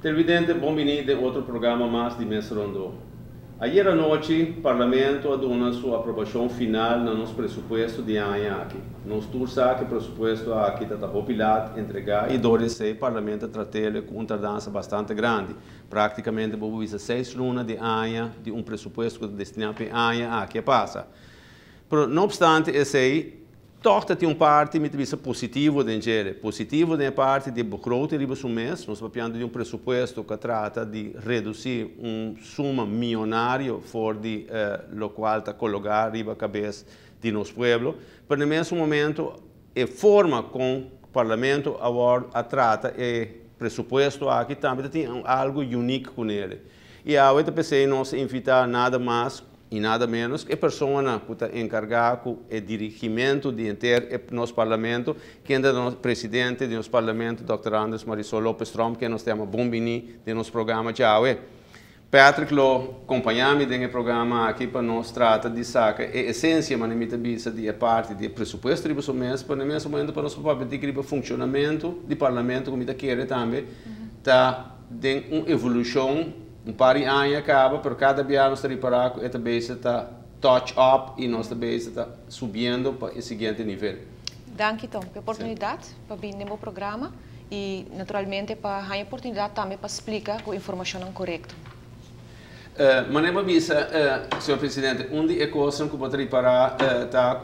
Televidente, bem-vindo de outro programa mais de Mesa Rondô. Ayer à noite, o Parlamento aduna sua aprovação final no nosso pressuposto de ano aqui. Nós torçamos que o pressuposto aqui está populado, entregar e dois o Parlamento trata com uma tardança bastante grande. Praticamente, vou dizer 6 lunas de ano de um pressuposto destinado para ano aqui passa. Mas, não obstante, esse torta tem parte muito positivo dentro positivo da parte de begroting riba um mês nós falamos de um pressuposto que trata de reduzir suma milionário for de lo qual está colocar riba cabeça de nosso pueblo mas no mesmo momento a forma com o parlamento agora trata e pressuposto aqui também tem algo único com ele e a outra pensei nós invitar nada mais e nada menos que a pessoa que está encarregada com o dirigimento de nosso parlamento, que é o presidente do nosso parlamento, Dr. Anders Marisol Lopes Trump, que nós temos bem-vindo no nosso programa de hoje. Patrick lo acompanhamos no programa aqui para nós tratar de saca a essência, mas não vista de parte do pressuposto de o mês, para no mesmo momento para nós poder o funcionamento do parlamento, como está querendo também, está em uma evolução. Par de anos acaba, por cada dia nós estamos reparando que esta base está touch up e nossa base está subindo para o seguinte nível. Dank Tom, pela oportunidade para vir no meu programa e naturalmente para a oportunidade também para explicar com a informação correta. Mas não é Sr. Presidente, onde é coisa que pode reparar está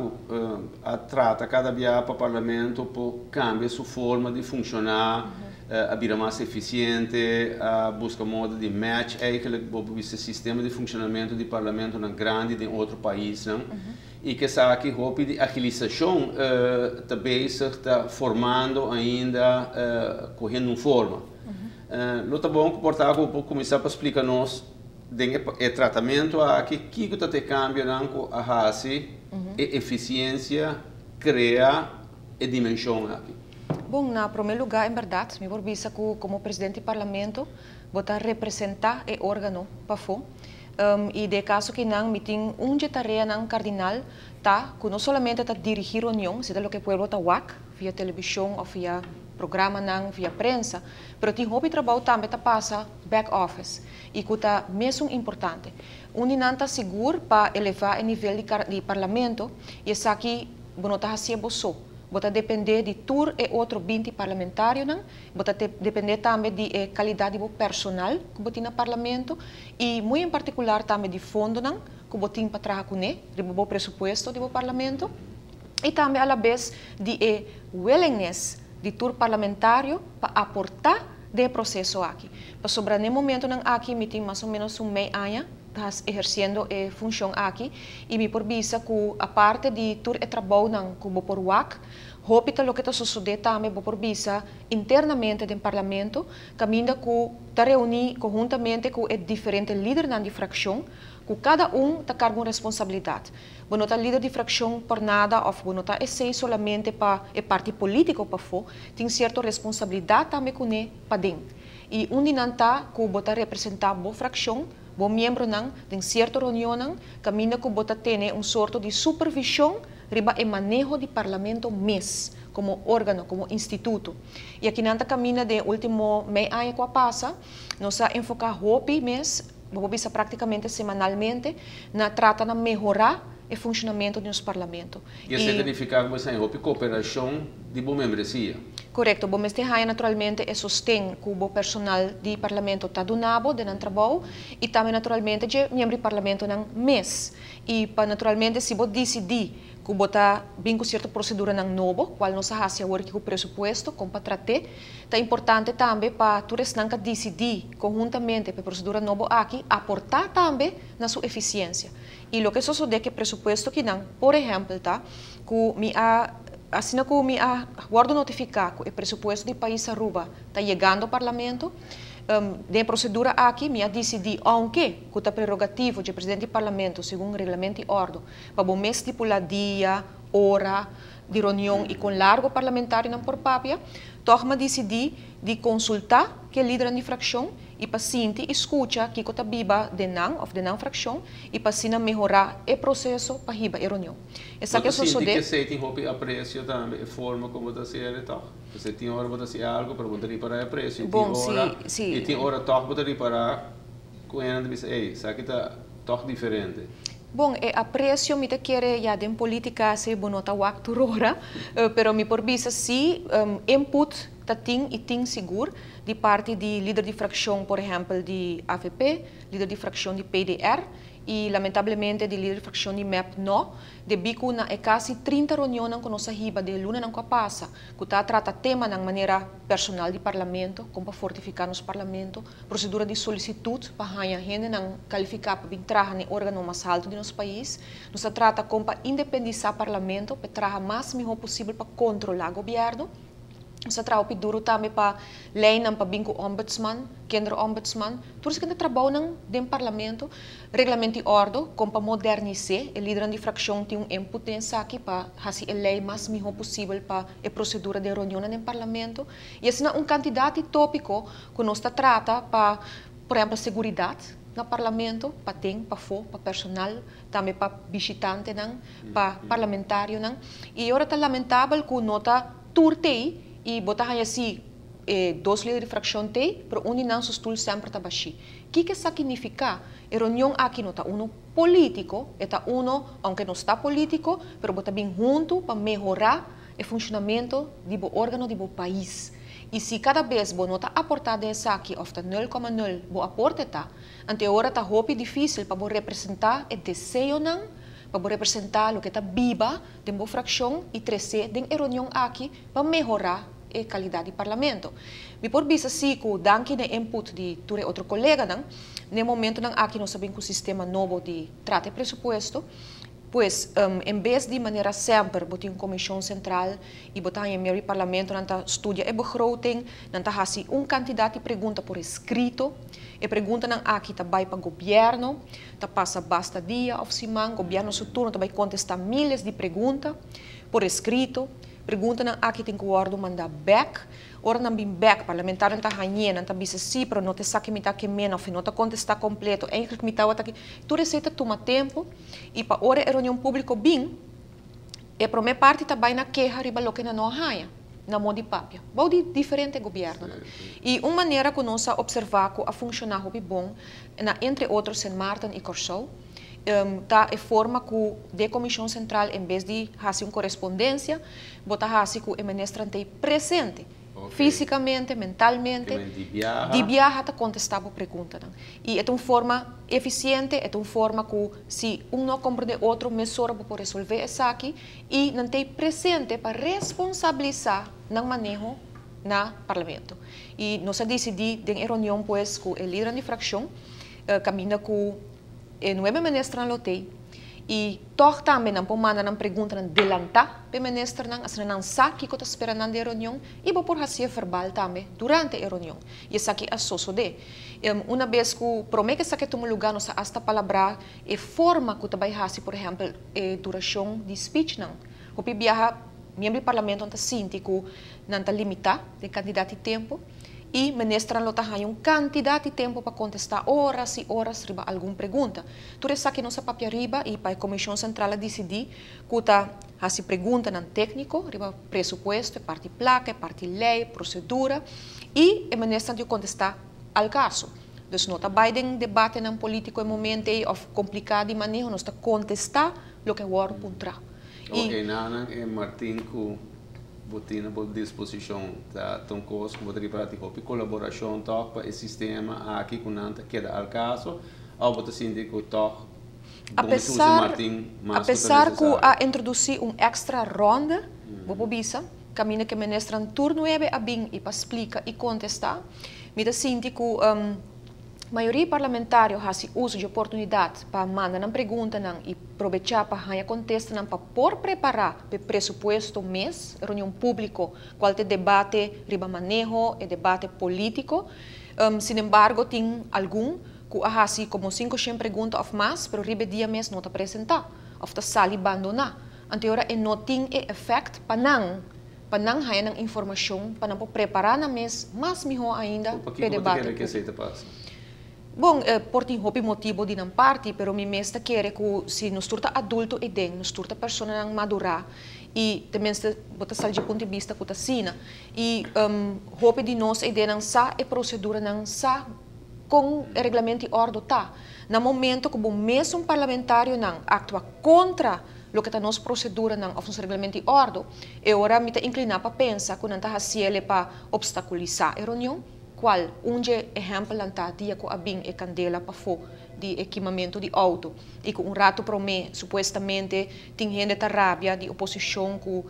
a trata cada dia para o Parlamento para cambiar sua forma de funcionar. A vida mais eficiente, a busca modo de match, é aquele sistema de funcionamento do parlamento na grande de outro país, não? E que sabe que roupa de agilização também está formando ainda correndo uma forma. Não está bom que portar começar para explicar nós o tratamento aqui que está te cambia não a raça, eficiência, criar e dimensão aqui. Bom, na primeiro lugar, em verdade, me vou dizer que como presidente do parlamento, vou representar o órgão para fora. E de caso que não, me tem tarefa não cardinal, tá, que não somente está dirigir reunião, se é o que o povo está via televisão ou via programa não, via prensa, mas tem hobby trabalho também está passa back office e que está mesmo importante. Não está seguro para elevar o nível de parlamento e essa aqui, não está fazendo só. Bota depender de tur e outro 20 parlamentário, não? Bota depender também de qualidade do personal que botin no parlamento e muito em particular também de fundo, não? Que botin para trabalhar com ele, do pressuposto do parlamento e também à vez de willingness de tur parlamentário para aportar de processo aqui. Para sobrar no momento não aqui me tem mais ou menos meio ano exercendo a função aqui e me porvisa que a parte de tur e trabalho não como por WAC, hopita lo que está sucedendo também por visa internamente do parlamento, caminha que está reunir conjuntamente com os diferentes líderes da fração, que cada está cargo de responsabilidade. Não está líder de fração por nada ou não está esse solamente para o partido político para fora, tem certa responsabilidade também com ele para dentro. E onde não está que bota representar a fração bom membro não, em certa reunião não, caminha que bota ter sorte de supervisão riba e manejo de parlamento mês como órgão, como instituto. E aqui não caminha de último meio ano que passa, nós enfocar hopi mês, vamos ver praticamente semanalmente, na trata de melhorar o funcionamento do nosso parlamento. E isso significa que você tem cooperação de boa membresia? Correto, bom, este ano naturalmente é sustém que o personal do parlamento está donado de não trabalho e também naturalmente o membro do parlamento não mês. E para naturalmente se você decidir que você tem certa procedura não novo, qual nós fazemos agora que o pressuposto, como para tratar, é importante também para todos não decidir conjuntamente para a procedura nova aqui, aportar também na sua eficiência. E o que sucede é que o pressuposto que não, por exemplo, tá, que assim como me aguardo notificar que o pressuposto do país Aruba está chegando ao parlamento, de procedura aqui, me decidi, aunque que a prerrogativa do presidente do parlamento, segundo o regulamento e ordem, para o mês estipular dia, hora de reunião e com largo parlamentário não por papia, torna decidi de consultar que líder de fração e para sinti escuta que está biba de não fração e para sina melhorar o processo para riba a reunião. Essa que você que você tem hopi aprecio também a forma como você é então. Você tem hora você algo para você reparar aprecio. Bom, e tem hora toque para reparar com ela diz, ei, sabe que tá toque diferente. Bom, aprecio me te quer já de política se bonota waktu rora, pero me por bisa si input tating e ting seguro de parte de líder de fração, por exemplo, de AVP, líder de fração de PDR e lamentavelmente de líder de fração de MEP no, de bico na quase 30 reuniões com nossa riba de luna não passa, que está trata tema na maneira personal de parlamento, como para fortificar nos parlamento, procedura de solicitude para ganhar gente não qualificar para entrar no órgão mais alto de nosso país, nos trata como para independizar parlamento, para trazer o mais melhor possível para controlar o governo. Sa trabalho duro também para lei não para bingo ombudsman, kendro ombudsman, tudo que trabalho não dentro parlamento, regulamento e ordem, como para modernizar, o líder de fração tem input nessa aqui para fazer a lei mais melhor possível para a procedura de reunião no parlamento. E assim candidato tópico que nós trata para, por exemplo, segurança no parlamento, para tem, para para personal, também para visitante não, para parlamentário não. E agora está lamentável que nota turtei e botar assim dois líderes de fração tem, pero não se estul sempre está baixo. O que significa? A reunião aqui não está político, está aunque não está político, pero botar bem junto para melhorar o funcionamento do órgão do país. E se cada vez você não está aportando essa aqui, ou está 0,0, você aporta, ante agora está muito difícil para você representar o desejo não, para representar o que está viva de uma fração e trazer a reunião aqui para melhorar a qualidade do parlamento. Me por vista assim que danke de input de outro colega não, no momento não aqui nós sabemos que o sistema novo de trata de presupuesto, pois em vez de maneira sempre botar uma comissão central e botar em meio parlamento não estudia a begroting, não assim candidato de pergunta por escrito. E pergunta não aqui também para o governo, passa basta dia ou semana, o governo seu turno também contesta milhares de perguntas por escrito. Pergunta não aqui tem que o ordem mandar back, ora não bem back parlamentar não está ganhando, não está bisa sim, pero não te saque me tá que menos, não está contestar completo, ainda que me tá aqui, tu receita toma tempo e para hora a reunião pública bem, e para minha parte também na queixa riba lo que não ganha. Na modo de papia. Bom, diferente governo. E uma maneira que nós observamos que funciona muito bom, entre outros, em Martin e Corsou, tá a forma que a Comissão Central, em vez de fazer uma correspondência, bota fazer que o ministro esteja presente. Fisicamente, mentalmente, de viajar a contestar a pergunta. E é uma forma eficiente, é uma forma que se não compreende outro, mesura para resolver isso aqui e não tem presente para responsabilizar no manejo no parlamento. E nós decidimos, em reunião, pois, que o líder de fração caminha com o novo ministro na lotei. E toch também não pode mandar uma pergunta adelantar para o ministro não sabe que está esperando na reunião e vou por fazer verbal também durante a reunião. E isso aqui é só de uma vez que promete que toma lugar nós hasta palavra e forma que vai fazer, por exemplo, a duração de speech não. O viaja membro do parlamento não sente que não está limitado de quantidade de tempo. E o ministro não tem uma quantidade de tempo para contestar horas e horas sobre alguma pergunta. Tudo isso aqui nossa papel riba e para a Comissão Central decidir que está a pergunta não técnico, riba presupuesto, parte placa, parte lei, procedura e o ministro tem que contestar ao caso. Então, não está bem debate não político em momento ou complicado de manejo, nós está contestar o que é o órgão puntra. Ok, Nana e Martin botina por disposição da Toncos como para a colaboração para o sistema aqui com nanta queda ao caso ou botar sindico toque apesar que a introduzir extra ronda vou bisa caminha que ministra turno a bem e para explicar e contestar me da sindico maioria parlamentar faz uso de oportunidade para mandar uma pergunta e aproveitar para ganhar contesta para por preparar o pressuposto mês, reunião pública, qual é debate, riba manejo e debate político. Sin embargo, tem algum que faz como 5 perguntas ou mais, mas riba dia mês não está apresentar, ou está sali abandonar. Então, não tem efeito para para não ter informação, para não preparar na mês, mais melhor ainda para o debate. Que aceita passa? Bom, por tem hobby motivo de não parte, pero mi mesta quer que se nos turta adulto e den, nos turta pessoa não madurar e também se bota sal de ponto de vista que tá sina e hobby de nós e den sa e procedura não sa com o regulamento e ordem tá. No momento que o mesmo parlamentário não atua contra o que está nossa procedura não of nosso regulamento e ordem, eu ora me inclinar para pensar que não está fazendo para obstaculizar a reunião. Qual exemplo está dia que abing e candela para fo de equipamento de auto e que rato para mim supostamente tem gente da rabia de oposição com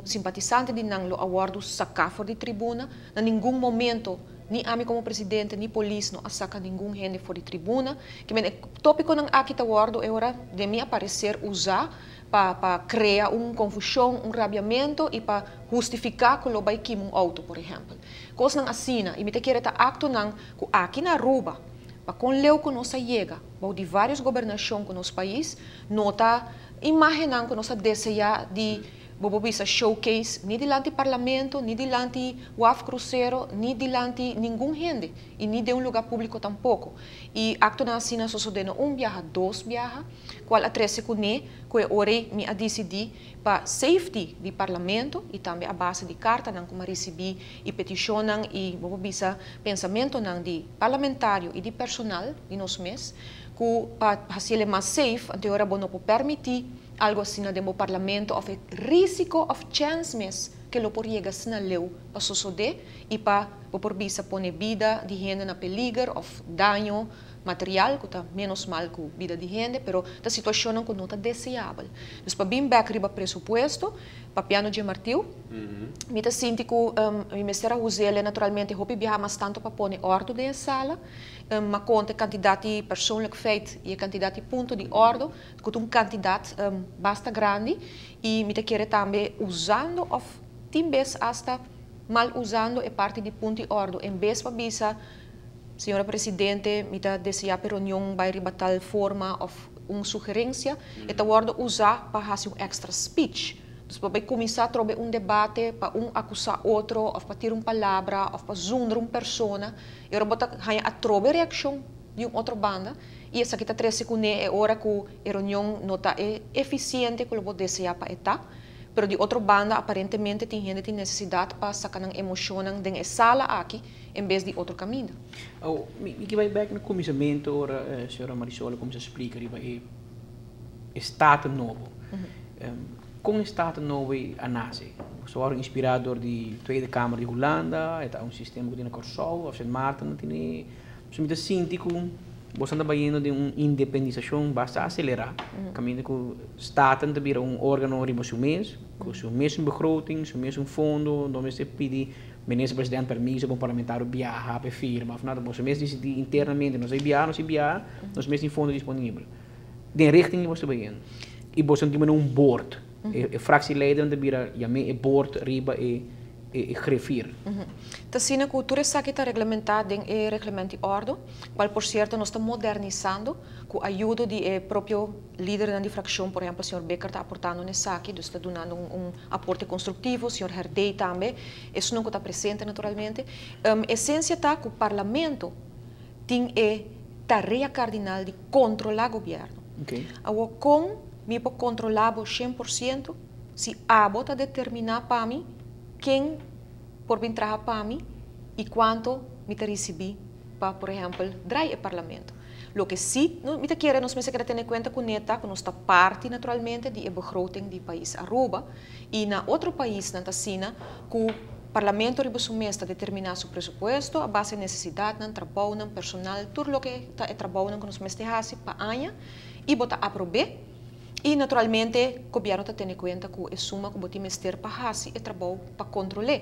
simpatizante de não lo awardo sacar fora de tribuna na nenhum momento ni ami como presidente ni polícia não saca nenhum gente fora de tribuna que men tópico não aqui tá awardo é hora de me aparecer usar para criar confusão, rabiamento e para justificar que lo vai um auto, por exemplo. Coisa não assina, e me te quer acto não, que aqui na Aruba, para com leu que nós chega, de várias governações que nosso país, nota imaginando que nós deseja de bobobisa showcase, nem delante do parlamento, nem delante do UAF Cruzeiro, nem delante nenhum gente, e nem de lugar público tampouco. E acto na assina sucedendo viaja, 2 viaja, qual a 13 que ore me a decidir para safety do parlamento e também a base de carta não como recebi e peticionam e bobobisa pensamento não de parlamentário e de personal de nós mês, que para fazer mais safe, anterior não pode permitir algo assim no demo parlamento of risco of chance mes que lo por llegar na leu para suceder e para por bisa pone vida de gente na peligro of daño material que está menos mal que vida de gente, pero a situação que não está desejável. Então, para bem back riba presupuesto, para piano de martil, me está sinto que o Ministério Uzele naturalmente hope viajar mais tanto para pôr ordem na sala, mas conta candidato persoonlijk feit e candidato ponto de ordem, que um candidato basta grande e me quer também usando of timbes hasta mal usando e parte de ponto de ordem, em vez para bisa Senhora Presidente, me deseja para a reunião vai ribatal forma of sugerência e tá guardo usar para fazer extra speech. Então, para começar a trocar debate, para acusar outro, ou para tirar palavra, ou para zundar persona, e agora bota a trocar reação de outra banda, e essa aqui está 3 segundos é hora que a reunião não está eficiente que eu deseja para estar. Pero de outra banda, aparentemente, tem gente que tem necessidade para sacar a emoção da sala aqui, em vez de outro caminho. Oh, que vai back no começamento, ora, a senhora Marisola, como se explica, é Estado novo. Com o Estado novo, a nasce. Sou um inspirador de Tweede Kamer de Holanda, é um sistema que tem na Corsol, of Sint Maarten, tem... Então, me sinto que você está indo de uma independização, basta acelerar. Caminho que o Estado tem um órgão riba seu mês, com seu mesmo begroting, seu mesmo fundo, onde você pede ministro-presidente permisso para o parlamentário viajar para firma. Afinal, você mesmo decidir internamente, não sei viajar, nós mesmo fundo disponível. De richting que você vai indo. E você tem um board. A fractieleider de vira a board riba e grefir. Assim, a cultura está aqui regulamentado em regulamento de ordem, qual por certo nós estamos modernizando com a ajuda do próprio líder da fração, por exemplo, o Sr. Becker está aportando nessa aqui, está dando aporte construtivo, o Sr. Herdey também, isso não está presente naturalmente. A essência está que o parlamento tem a tarefa cardinal de controlar o governo. Agora, como me pode controlar 100%, se a bota determinar para mim quem por vir trabalhar para mim e quanto me recebi para, por exemplo, drive o parlamento. Lo que sim, me quer nós mesmos ter em conta que nós está parte naturalmente de begroting do país Aruba e na outro país na China que o parlamento riba sumesta determinar seu presupuesto a base de necessidade, não trabalho, não personal, tudo o que está trabalho que nós mesmos para anha e bota aprovar. E, naturalmente, o governo está tendo em conta que é suma que o ministério para fazer e trabalho para controlar.